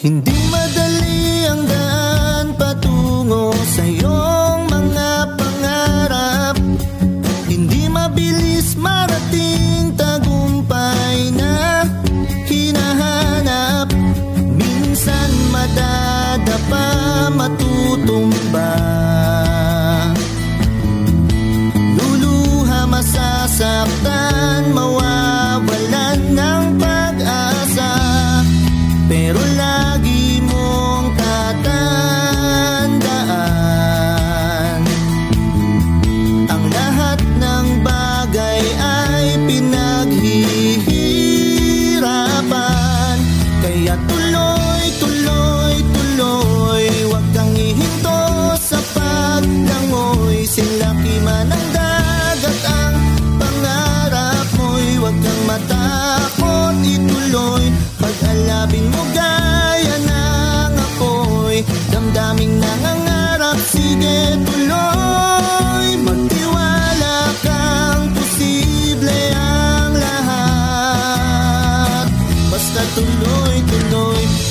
Hindi madali ang daan patungo sa iyong mga pangarap. Hindi mabilis marating tagumpay na hinahanap. Minsan madadapa, matutumba, luluha, masasaktan, mawawalan ng pag-asa. Pero lagi mong tatandaan, ang lahat ng bagay ay pinaghihirapan. Kaya tuloy, tuloy, tuloy, huwag kang ihinto sa paglangoy. Silaki man ang dagat ang pangarap mo'y huwag kang matakot, ituloy. Pag-alabin mo gaya ng apoy, damdaming nangangarap, sige tuloy. Magtiwala kang posible ang lahat, basta tuloy.